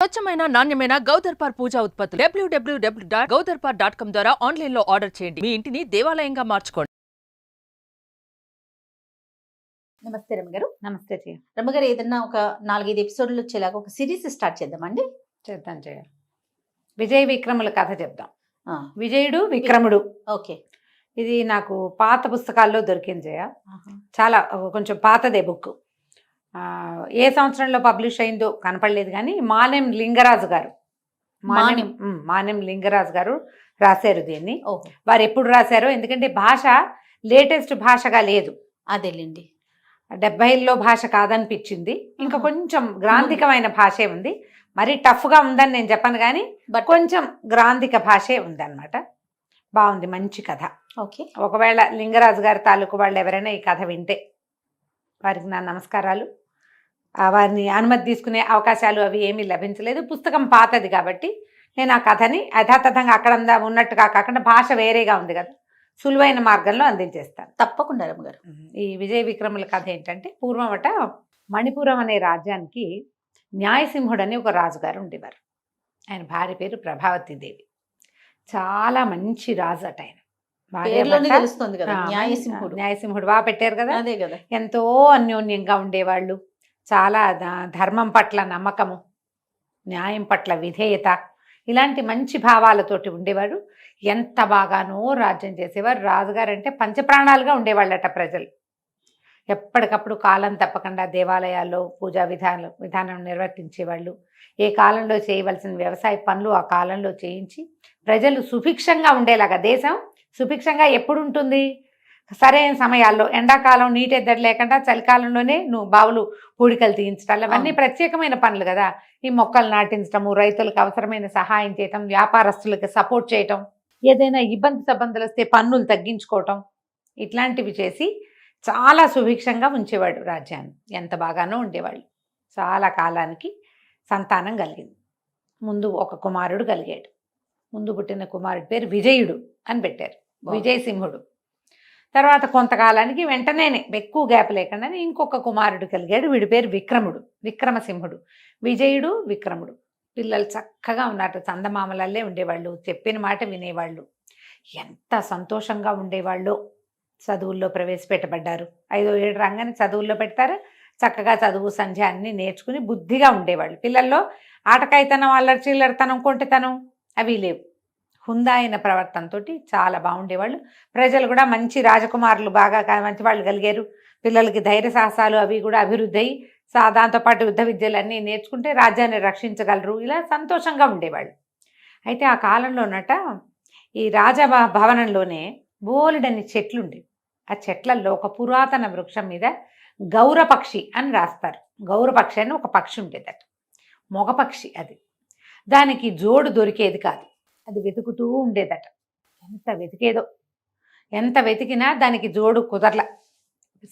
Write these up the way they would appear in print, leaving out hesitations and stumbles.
స్వచ్ఛమైన నాణ్యమైన గౌదర్పార్ పూజా ఉత్పత్తులు www.gaudarpar.com ద్వారా ఆన్లైన్ లో ఆర్డర్ చేయండి. మీ ఇంటిని దేవాలయంగా మార్చుకోండి. నమస్తే రమగారు. నమస్తే జయ. రమగారు, ఏదన్నా ఒక 4-5 ఎపిసోడ్లు వచ్చేలాగా ఒక సిరీస్ స్టార్ట్ చేద్దామండి. చేద్దాం జయ. విజయ విక్రముల కథ చెప్దాం. ఆ, విజయుడు విక్రముడు. ఓకే. ఇది నాకు పాత పుస్తకాల్లో దొరికింది జయ. చాలా కొంచెం పాతదే బుక్. ఏ సంవత్సరంలో పబ్లిష్ అయిందో కనపడలేదు, కానీ మానెం లింగరాజు గారు మానెం లింగరాజు గారు రాశారు దీన్ని. ఓహో, వారు ఎప్పుడు రాశారో, ఎందుకంటే భాష లేటెస్ట్ భాషగా లేదు, అదేలేండి. 70ల్లో భాష కాదనిపించింది. ఇంకా కొంచెం గ్రాంధికమైన భాషే ఉంది. మరి టఫ్గా ఉందని నేను చెప్పను, కానీ బట్ కొంచెం గ్రాంధిక భాషే ఉందన్నమాట. బాగుంది, మంచి కథ. ఓకే. ఒకవేళ లింగరాజు గారి తాలూకు వాళ్ళు ఎవరైనా ఈ కథ వింటే వారికి నా నమస్కారాలు. వారిని అనుమతి తీసుకునే అవకాశాలు అవి ఏమీ లభించలేదు. పుస్తకం పాతది కాబట్టి నేను ఆ కథని యథాతథంగా అక్కడ ఉన్నట్టుగా కాకుండా భాష వేరేగా ఉంది కదా, సులువైన మార్గంలో అందించేస్తాను. తప్పకుండా రమగారు. ఈ విజయ విక్రముల కథ ఏంటంటే, పూర్వమట మణిపురం అనే రాజ్యానికి న్యాయసింహుడు అని ఒక రాజుగారు ఉండేవారు. ఆయన భార్య పేరు ప్రభావతీదేవి. చాలా మంచి రాజు అట ఆయన. పేరులోనే తెలుస్తుంది కదా, న్యాయసింహుడు. న్యాయసింహుడు బాగా పెట్టారు కదా. అదే కదా. ఎంతో అన్యోన్యంగా ఉండేవాళ్ళు. చాలా ధర్మం పట్ల నమ్మకము, న్యాయం పట్ల విధేయత, ఇలాంటి మంచి భావాలతోటి ఉండేవారు. ఎంత బాగానో రాజ్యం చేసేవారు. రాజుగారు అంటే పంచప్రాణాలుగా ఉండేవాళ్ళట ప్రజలు. ఎప్పటికప్పుడు కాలం తప్పకుండా దేవాలయాల్లో పూజా విధానం నిర్వర్తించేవాళ్ళు. ఏ కాలంలో చేయవలసిన వ్యవసాయ పనులు ఆ కాలంలో చేయించి ప్రజలు సుభిక్షంగా ఉండేలాగా, దేశం సుభిక్షంగా ఎప్పుడు ఉంటుంది, సరైన సమయాల్లో, ఎండాకాలం నీటెద్దడి లేకుండా చలికాలంలోనే బావులు పూడికలు తీయించడం, అవన్నీ ప్రత్యేకమైన పనులు కదా. ఈ మొక్కలు నాటించడము, రైతులకు అవసరమైన సహాయం చేయటం, వ్యాపారస్తులకు సపోర్ట్ చేయటం, ఏదైనా ఇబ్బందులు వస్తే పన్నులు తగ్గించుకోవటం, ఇట్లాంటివి చేసి చాలా సుభిక్షంగా ఉంచేవాడు రాజ్యాన్ని. ఎంత బాగానో ఉండేవాళ్ళు. చాలా కాలానికి సంతానం కలిగింది. ముందు ఒక కుమారుడు కలిగాడు. ముందు పుట్టిన కుమారుడి పేరు విజయుడు అని పెట్టారు, విజయసింహుడు. తర్వాత కొంతకాలానికి వెంటనే ఎక్కువ గ్యాప్ లేకుండానే ఇంకొక కుమారుడు కలిగాడు. వీడి పేరు విక్రముడు, విక్రమసింహుడు. విజయుడు విక్రముడు పిల్లలు చక్కగా ఉన్నారు. చందమామలల్లే ఉండేవాళ్ళు, చెప్పిన మాట వినేవాళ్ళు. ఎంత సంతోషంగా ఉండేవాళ్ళు. చదువుల్లో ప్రవేశపెట్టబడ్డారు. 5వ ఏడు రంగానే చదువుల్లో పెడతారు. చక్కగా చదువు సంధ్య అన్నీ నేర్చుకుని బుద్ధిగా ఉండేవాళ్ళు. పిల్లల్లో ఆటకాయితనం, అల్లరి చిల్లరితనం, కొంటెతనం అవి లేవు. హుందా అయిన ప్రవర్తనతో చాలా బాగుండేవాళ్ళు. ప్రజలు కూడా మంచి రాజకుమారులు, బాగా మంచి వాళ్ళు కలిగారు. పిల్లలకి ధైర్య సాహసాలు అవి కూడా అభివృద్ధి అయ్యి దాంతోపాటు యుద్ధ విద్యలు అన్నీ నేర్చుకుంటే రాజ్యాన్ని రక్షించగలరు. ఇలా సంతోషంగా ఉండేవాళ్ళు. అయితే ఆ కాలంలోనట ఈ రాజభవనంలోనే బోలెడన్ని చెట్లు ఉండేవి. ఆ చెట్లలో ఒక పురాతన వృక్షం మీద గౌరపక్షి అని రాస్తారు. గౌరపక్షి అని ఒక పక్షి ఉండేదట, మగపక్షి. అది దానికి జోడు దొరికేది కాదు. అది వెతుకుతూ ఉండేదట. ఎంత వెతికినా దానికి జోడు కుదరల.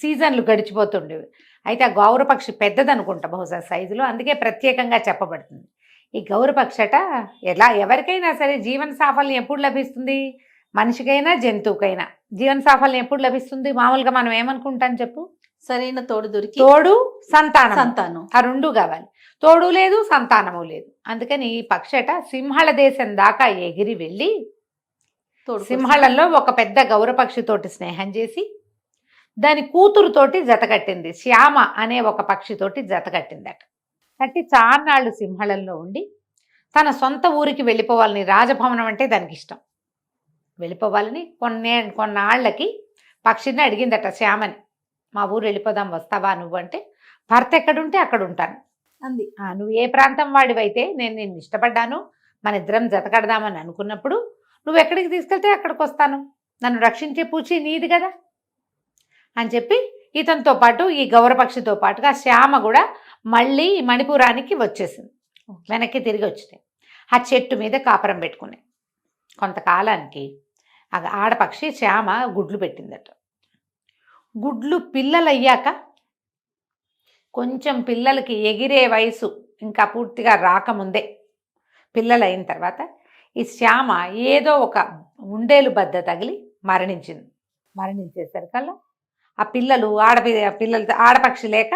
సీజన్లు గడిచిపోతుండేవి. అయితే ఆ గౌరపక్షి పెద్దదనుకుంటా బహుశా సైజులో, అందుకే ప్రత్యేకంగా చెప్పబడుతుంది. ఈ గౌరపక్షి అట ఎవరికైనా సరే జీవన సాఫల్యం ఎప్పుడు లభిస్తుంది, మనిషికైనా జంతువుకైనా జీవన సాఫల్యం ఎప్పుడు లభిస్తుంది? మామూలుగా మనం ఏమనుకుంటాం చెప్పు? సరైన తోడు దొరికి, తోడు సంతానం, సంతానం, ఆ రెండు కావాలి. తోడు లేదు, సంతానము లేదు. అందుకని ఈ పక్షట సింహళ దేశం దాకా ఎగిరి వెళ్ళి సింహళంలో ఒక పెద్ద గౌరపక్షితోటి స్నేహం చేసి దాని కూతురుతోటి జతకట్టింది. శ్యామ అనే ఒక పక్షితోటి జతకట్టిందట. కట్టి చాన్నాళ్ళు సింహళంలో ఉండి తన సొంత ఊరికి వెళ్ళిపోవాలని, రాజభవనం అంటే దానికి ఇష్టం, వెళ్ళిపోవాలని కొన్నాళ్ళకి పక్షిని అడిగిందట శ్యామని. మా ఊరు వెళ్ళిపోదాం, వస్తావా నువ్వు అంటే, భర్త ఎక్కడుంటే అక్కడ ఉంటాను అంది. నువ్వు ఏ ప్రాంతం వాడివైతే నేను నిన్ను ఇష్టపడ్డాను, మన ఇద్దరం జతకడదామని అనుకున్నప్పుడు నువ్వు ఎక్కడికి తీసుకెళ్తే అక్కడికి వస్తాను, నన్ను రక్షించే పూచి నీది కదా అని చెప్పి ఇతనితో పాటు ఈ గౌరపక్షితో పాటుగా శ్యామ కూడా మళ్ళీ మణిపురానికి వచ్చేసింది. వెనక్కి తిరిగి వచ్చినాయి. ఆ చెట్టు మీద కాపురం పెట్టుకున్నాయి. కొంతకాలానికి ఆ ఆడపక్షి శ్యామ గుడ్లు పెట్టిందట. గుడ్లు పిల్లలయ్యాక, కొంచెం పిల్లలకి ఎగిరే వయసు ఇంకా పూర్తిగా రాకముందే, పిల్లలు అయిన తర్వాత ఈ శ్యామ ఏదో ఒక ఉండేలు బద్ద తగిలి మరణించింది. మరణించేసరికల్లా ఆ పిల్లలు ఆడపక్షి లేక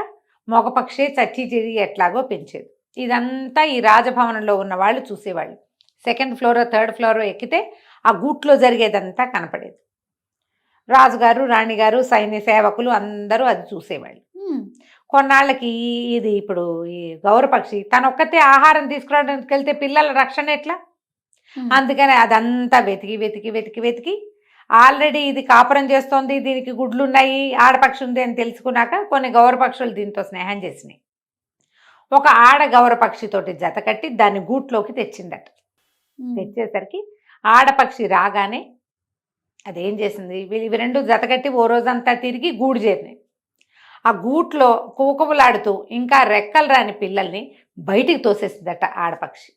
మగపక్షి చచ్చి చిరిగి ఎట్లాగో పెంచేది. ఇదంతా ఈ రాజభవనంలో ఉన్న వాళ్ళు చూసేవాళ్ళు. సెకండ్ ఫ్లోర్ థర్డ్ ఫ్లోర్ ఎక్కితే ఆ గూట్లో జరిగేదంతా కనపడేది. రాజుగారు రాణిగారు సైన్య సేవకులు అందరూ అది చూసేవాళ్ళు. కొన్నాళ్ళకి ఇది ఇప్పుడు ఈ గౌరపక్షి తనొక్కతే ఆహారం తీసుకురావడానికి వెళ్తే పిల్లల రక్షణ ఎట్లా, అందుకని అదంతా వెతికి వెతికి వెతికి వెతికి ఆల్రెడీ ఇది కాపురం చేస్తోంది, దీనికి గుడ్లు ఉన్నాయి, ఆడపక్షి ఉంది అని తెలుసుకున్నాక కొన్ని గౌరపక్షులు దీంతో స్నేహం చేసినాయి. ఒక ఆడ గౌరపక్షితోటి జత కట్టి దాన్ని గూట్లోకి తెచ్చిందట. తెచ్చేసరికి ఆడపక్షి రాగానే అదేం చేసింది, ఇవి రెండు జతకట్టి ఓ రోజంతా తిరిగి గూడు చేరినాయి. ఆ గూట్లో కూకములాడుతూ ఇంకా రెక్కలు రాని పిల్లల్ని బయటికి తోసేసిందట ఆడపక్షి.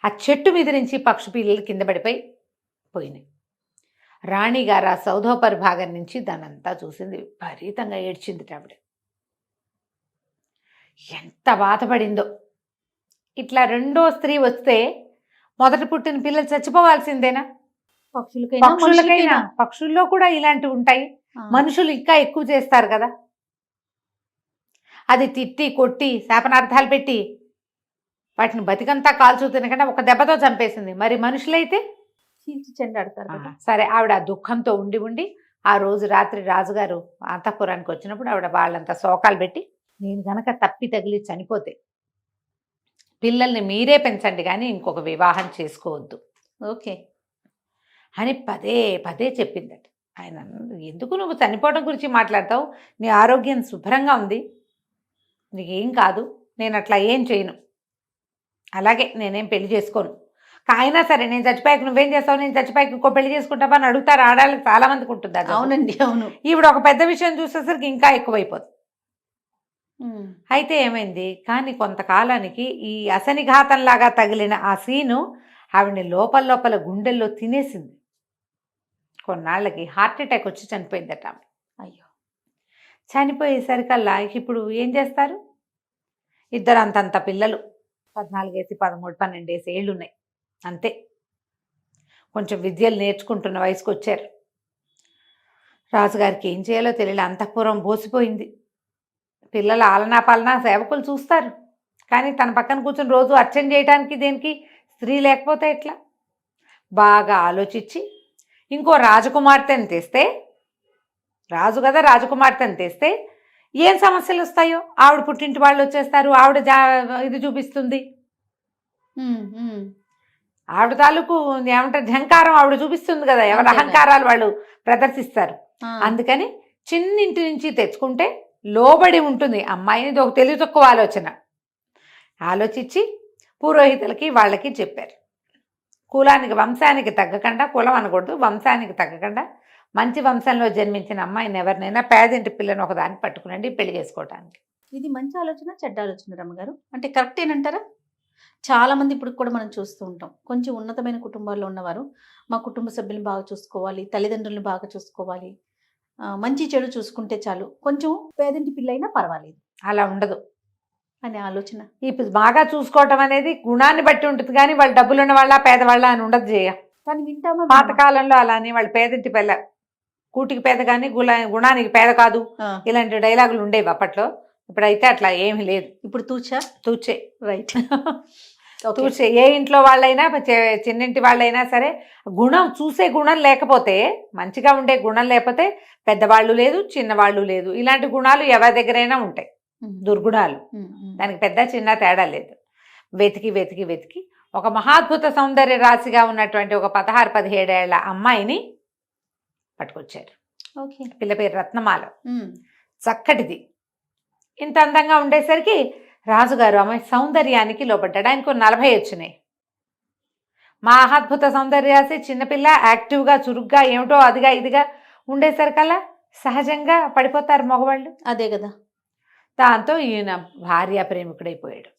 ఆ చెట్టు మీద నుంచి పక్షి పిల్లలు కింద పోయినాయి. రాణిగారు ఆ సౌధోపరి భాగం నుంచి దానంతా చూసింది, విపరీతంగా ఏడ్చింది ఆవిడ. ఎంత బాధపడిందో. ఇట్లా రెండో స్త్రీ వస్తే మొదట పుట్టిన పిల్లలు చచ్చిపోవాల్సిందేనా? పక్షులకైనా పక్షుల్లో కూడా ఇలాంటివి ఉంటాయి. మనుషులు ఇంకా ఎక్కువ చేస్తారు కదా. అది తిట్టి కొట్టి శాపనార్థాలు పెట్టి వాటిని బతికంతా కాల్చూ తినకుండా ఒక దెబ్బతో చంపేసింది. మరి మనుషులైతే చెండాడతారు. సరే, ఆవిడ దుఃఖంతో ఉండి ఉండి ఆ రోజు రాత్రి రాజుగారు అంతఃపురానికి వచ్చినప్పుడు ఆవిడ వాళ్ళంతా శోకాలు పెట్టి, నేను గనక తప్పి తగిలి చనిపోతే పిల్లల్ని మీరే పెంచండి కానీ ఇంకొక వివాహం చేసుకోవద్దు ఓకే అని పదే పదే చెప్పిందట. ఆయన, ఎందుకు నువ్వు చనిపోవడం గురించి మాట్లాడతావు, నీ ఆరోగ్యం శుభ్రంగా ఉంది, నీకేం కాదు, నేను అట్లా ఏం చేయను, అలాగే నేనేం పెళ్లి చేసుకోను, అయినా సరే నేను చచ్చిపోయాక నువ్వేం చేస్తావు, నేను చచ్చిపోయాక ఇంకో పెళ్లి చేసుకుంటావా అని అడుగుతారు ఆడాళ్ళకి చాలా మందికి ఉంటుంది. అవునండి, అవును. ఈవిడ ఒక పెద్ద విషయం చూసేసరికి ఇంకా ఎక్కువైపోతుంది. అయితే ఏమైంది, కానీ కొంతకాలానికి ఈ అసనిఘాతంలాగా తగిలిన ఆ సీను ఆవిడని లోపల లోపల గుండెల్లో తినేసింది. కొన్నాళ్ళకి హార్ట్ అటాక్ వచ్చి చనిపోయిందట ఆమె. అయ్యో, చనిపోయేసరికల్లా ఇప్పుడు ఏం చేస్తారు, ఇద్దరు అంతంత పిల్లలు, 14 ఏసి 13 12 ఏళ్ళు ఉన్నాయి అంతే. కొంచెం విద్యలు నేర్చుకుంటున్న వయసుకు వచ్చారు. రాజుగారికి ఏం చేయాలో తెలియలే, అంతఃపురం బోసిపోయింది. పిల్లల ఆలనా పాలనా సేవకులు చూస్తారు, కానీ తన పక్కన కూర్చొని రోజు అర్చన చేయడానికి దేనికి స్త్రీ లేకపోతే ఎట్లా? బాగా ఆలోచించి ఇంకో రాజకుమార్తెని తెస్తే, రాజు కదా రాజకుమార్తెని తెస్తే ఏం సమస్యలు వస్తాయో, ఆవిడ పుట్టింటి వాళ్ళు వచ్చేస్తారు, ఆవిడ ఇది చూపిస్తుంది, ఆవిడ తాలూకు ఏమంటారు ఝంకారం ఆవిడ చూపిస్తుంది కదా, ఎవరి అహంకారాలు వాళ్ళు ప్రదర్శిస్తారు. అందుకని చిన్నింటి నుంచి తెచ్చుకుంటే లోబడి ఉంటుంది అమ్మాయిని. ఇది ఒక తెలివి తక్కువ ఆలోచించి పురోహితులకి వాళ్ళకి చెప్పారు, కులానికి వంశానికి తగ్గకుండా, కులం అనకూడదు, వంశానికి తగ్గకుండా మంచి వంశంలో జన్మించిన అమ్మాయిని ఎవరినైనా పేదింటి పిల్లని ఒకదాన్ని పట్టుకునండి పెళ్లి చేసుకోవటానికి. ఇది మంచి ఆలోచన చెడ్డ ఆలోచన రమ్మగారు? అంటే కరెక్టేనంటారా? చాలా మంది ఇప్పుడు కూడా మనం చూస్తూ ఉంటాం, కొంచెం ఉన్నతమైన కుటుంబాల్లో ఉన్నవారు మా కుటుంబ సభ్యులను బాగా చూసుకోవాలి, తల్లిదండ్రులను బాగా చూసుకోవాలి, మంచి చెడు చూసుకుంటే చాలు, కొంచెం పేదింటి పిల్ల అయినా పర్వాలేదు. అలా ఉండదు అనే ఆలోచన. ఇప్పుడు బాగా చూసుకోవటం అనేది గుణాన్ని బట్టి ఉంటుంది, కానీ వాళ్ళు డబ్బులు ఉన్న వాళ్ళ పేదవాళ్ళ అని ఉండదు చేయ. కానీ వింటామా? పాతకాలంలో అలానే వాళ్ళు పేదింటి పిల్ల, కూటికి పేద కానీ గుణానికి పేద కాదు, ఇలాంటి డైలాగులు ఉండేవి అప్పట్లో. ఇప్పుడైతే అట్లా ఏమీ లేదు. ఇప్పుడు తూచే రైట్ తూచే. ఏ ఇంట్లో వాళ్ళైనా చిన్నింటి వాళ్ళైనా సరే గుణం, చూసే గుణం లేకపోతే, మంచిగా ఉండే గుణం లేకపోతే పెద్దవాళ్ళు లేదు, చిన్నవాళ్ళు లేదు. ఇలాంటి గుణాలు ఎవరి దగ్గరైనా ఉంటాయి, దుర్గుణాలు. దానికి పెద్ద చిన్న తేడా లేదు. వెతికి వెతికి వెతికి ఒక మహాద్భుత సౌందర్య రాశిగా ఉన్నటువంటి ఒక 16-17 ఏళ్ల అమ్మాయిని పట్టుకొచ్చారు. పిల్ల పేరు రత్నమాల, చక్కటిది. ఇంత అందంగా ఉండేసరికి రాజుగారు అమ్మాయి సౌందర్యానికి లోపడ్డాడు. ఆయనకు 40 వచ్చినాయి. మహాద్భుత సౌందర్య రాశి, చిన్నపిల్ల, యాక్టివ్గా చురుగ్గా ఏమిటో అదిగా ఇదిగా ఉండేసరికల్లా సహజంగా పడిపోతారు మగవాళ్ళు. అదే కదా. దాంతో ఈయన భార్య ప్రేమికుడైపోయాడు.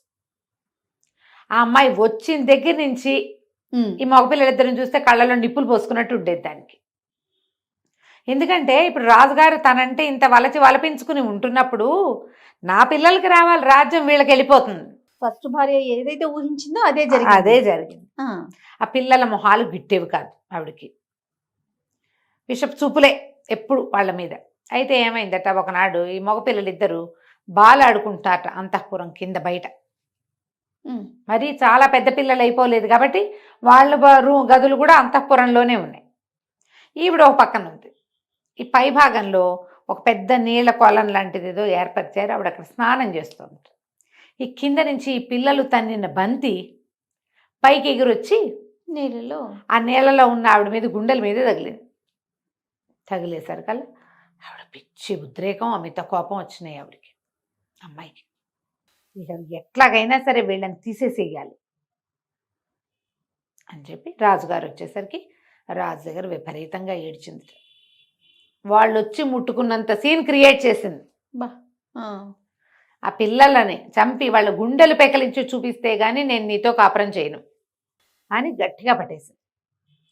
ఆ అమ్మాయి వచ్చిన దగ్గర నుంచి ఈ మగపిల్లలిద్దరిని చూస్తే కళ్ళలో నిప్పులు పోసుకున్నట్టు ఉండేది దానికి. ఎందుకంటే ఇప్పుడు రాజుగారు తనంటే ఇంత వలపించుకుని ఉంటున్నప్పుడు నా పిల్లలకి రావాలి రాజ్యం, వీళ్ళకి వెళ్ళిపోతుంది. ఫస్ట్ భార్య ఏదైతే ఊహించిందో అదే జరిగింది. ఆ పిల్లల మొహాలు గిట్టేవి కాదు ఆవిడకి, విషపు చూపులే ఎప్పుడు వాళ్ళ మీద. అయితే ఏమైందట, ఒకనాడు ఈ మగపిల్లలిద్దరూ బాల్ ఆడుకుంటారట అంతఃపురం కింద బయట. ఉమ్. మరి చాలా పెద్ద పిల్లలు అయిపోలేదు కాబట్టి వాళ్ళ గదులు కూడా అంతఃపురంలోనే ఉన్నాయి. ఈవిడ ఒక పక్కన ఉంది. ఈ పై భాగంలో ఒక పెద్ద నీళ్ల కొలం లాంటిది ఏదో ఏర్పరిచారు. ఆవిడ అక్కడ స్నానం చేస్తుంది. ఈ కింద నుంచి ఈ పిల్లలు తన్నిన బంతి పైకి ఎగురొచ్చి నీళ్ళలో ఆ నీళ్ళలో ఉన్న ఆవిడ మీద గుండెల మీద తగిలింది. తగిలేసరికల్లా ఆవిడ పిచ్చి ఉద్రేకం, అమిత కోపం వచ్చినాయి ఆవిడకి, అమ్మాయికి. ఇక ఎట్లాగైనా సరే వీళ్ళని తీసేసేయాలి అని చెప్పి రాజుగారు వచ్చేసరికి రాజు దగ్గర విపరీతంగా ఏడ్చింది. వాళ్ళు వచ్చి ముట్టుకున్నంత సీన్ క్రియేట్ చేసింది. బా ఆ. ఆ పిల్లలని చంపి వాళ్ళ గుండెలు పెకలించి చూపిస్తే గానీ నేను నీతో కాపురం చేయను అని గట్టిగా పట్టేసింది.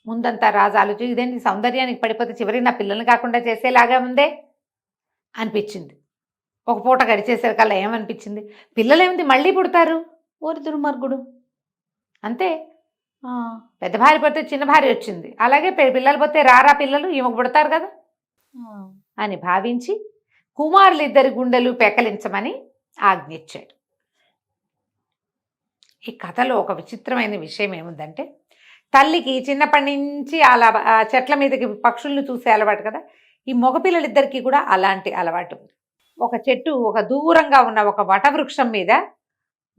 ముందంతా రాజు ఆలోచించి ఇదేంటి సౌందర్యానికి పడిపోతే చివరికి నా పిల్లల్ని కాకుండా చేసేలాగా ఉందే అనిపించింది. ఒక పూట గడిచేసరికల్లా ఏమనిపించింది, పిల్లలేమిటి మళ్ళీ పుడతారు, ఓరి దుర్మార్గుడు. అంతే. ఆ. పెద్ద భార్య పోతే చిన్న భార్య వచ్చింది, అలాగే పిల్లలు పోతే రారా పిల్లలు ఈమెకు పుడతారు కదా ఆ. అని భావించి కుమారులిద్దరి గుండెలు పెకలించమని ఆజ్ఞించాడు. ఈ కథలో ఒక విచిత్రమైన విషయం ఏముందంటే, తల్లికి చిన్నప్పటి నుంచి అలా చెట్ల మీదకి పక్షుల్ని చూసే అలవాటు కదా, ఈ మగపిల్లలిద్దరికీ కూడా అలాంటి అలవాటు ఉంది. ఒక చెట్టు, ఒక దూరంగా ఉన్న ఒక వటవృక్షం మీద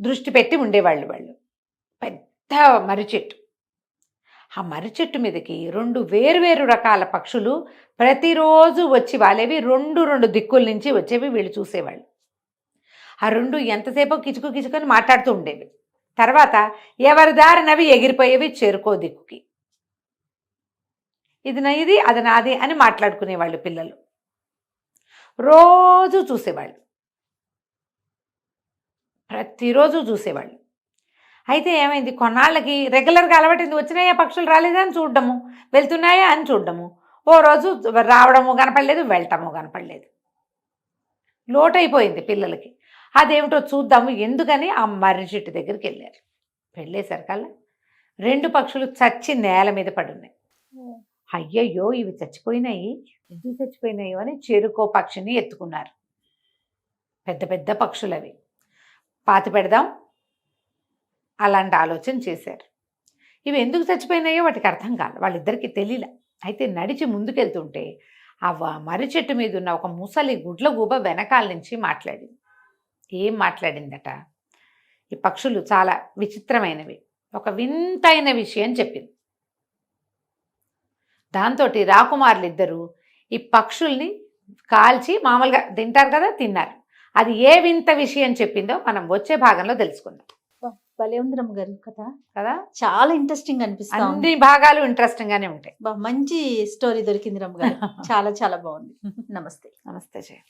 దృష్టి పెట్టి ఉండేవాళ్ళు. వాళ్ళు పెద్ద మర్రి చెట్టు. ఆ మర్రి చెట్టు మీదకి 2 వేరువేరు రకాల పక్షులు ప్రతిరోజు వచ్చి వాలేవి, 2 దిక్కుల నుంచి వచ్చేవి. వీళ్ళు చూసేవాళ్ళు. ఆ 2 ఎంతసేపో కిచుకు కిచుకొని మాట్లాడుతూ ఉండేవి. తర్వాత ఎవరి దారినవి ఎగిరిపోయేవి చేరుకో దిక్కుకి. ఇది నాది అది నాది అని మాట్లాడుకునేవాళ్ళు పిల్లలు. రోజు చూసేవాళ్ళు, ప్రతిరోజు చూసేవాళ్ళు. అయితే ఏమైంది, కొన్నాళ్ళకి రెగ్యులర్గా అలవాటు వచ్చినాయా పక్షులు రాలేదా అని చూడడము, వెళ్తున్నాయా అని చూడడము. ఓ రోజు రావడము కనపడలేదు, వెళ్ళటము కనపడలేదు. లోటైపోయింది పిల్లలకి. అదేమిటో చూద్దాము ఎందుకని ఆ మర్రి చెట్టు దగ్గరికి వెళ్ళారు. వెళ్ళేసరికల్లా 2 పక్షులు చచ్చి నేల మీద పడున్నాయి. అయ్యయ్యో ఇవి చచ్చిపోయినాయి, ఎందుకు చచ్చిపోయినాయో అని చెరుకో పక్షిని ఎత్తుకున్నారు. పెద్ద పెద్ద పక్షులు అవి, పాతి పెడదాం అలాంటి ఆలోచన చేశారు. ఇవి ఎందుకు చచ్చిపోయినాయో వాటికి అర్థం కాదు, వాళ్ళిద్దరికీ తెలియలే. అయితే నడిచి ముందుకెళ్తుంటే ఆ మర్రి చెట్టు మీద ఉన్న ఒక ముసలి గుడ్లగూబ వెనకాల నుంచి మాట్లాడింది. ఏం మాట్లాడిందట, ఈ పక్షులు చాలా విచిత్రమైనవి, ఒక వింతైన విషయం చెప్పింది. దాంతో రాకుమారులిద్దరూ ఈ పక్షుల్ని కాల్చి మామూలుగా తింటారు కదా, తిన్నారు. అది ఏ వింత విషయం చెప్పిందో మనం వచ్చే భాగంలో తెలుసుకుందాం. భలే ఉంది రమ్మగారు కథ కదా, చాలా ఇంట్రెస్టింగ్ అనిపిస్తుంది. అన్ని భాగాలు ఇంట్రెస్టింగ్ గానే ఉంటాయి. మంచి స్టోరీ దొరికింది రమ్మగారు. చాలా చాలా బాగుంది. నమస్తే. నమస్తే జయ.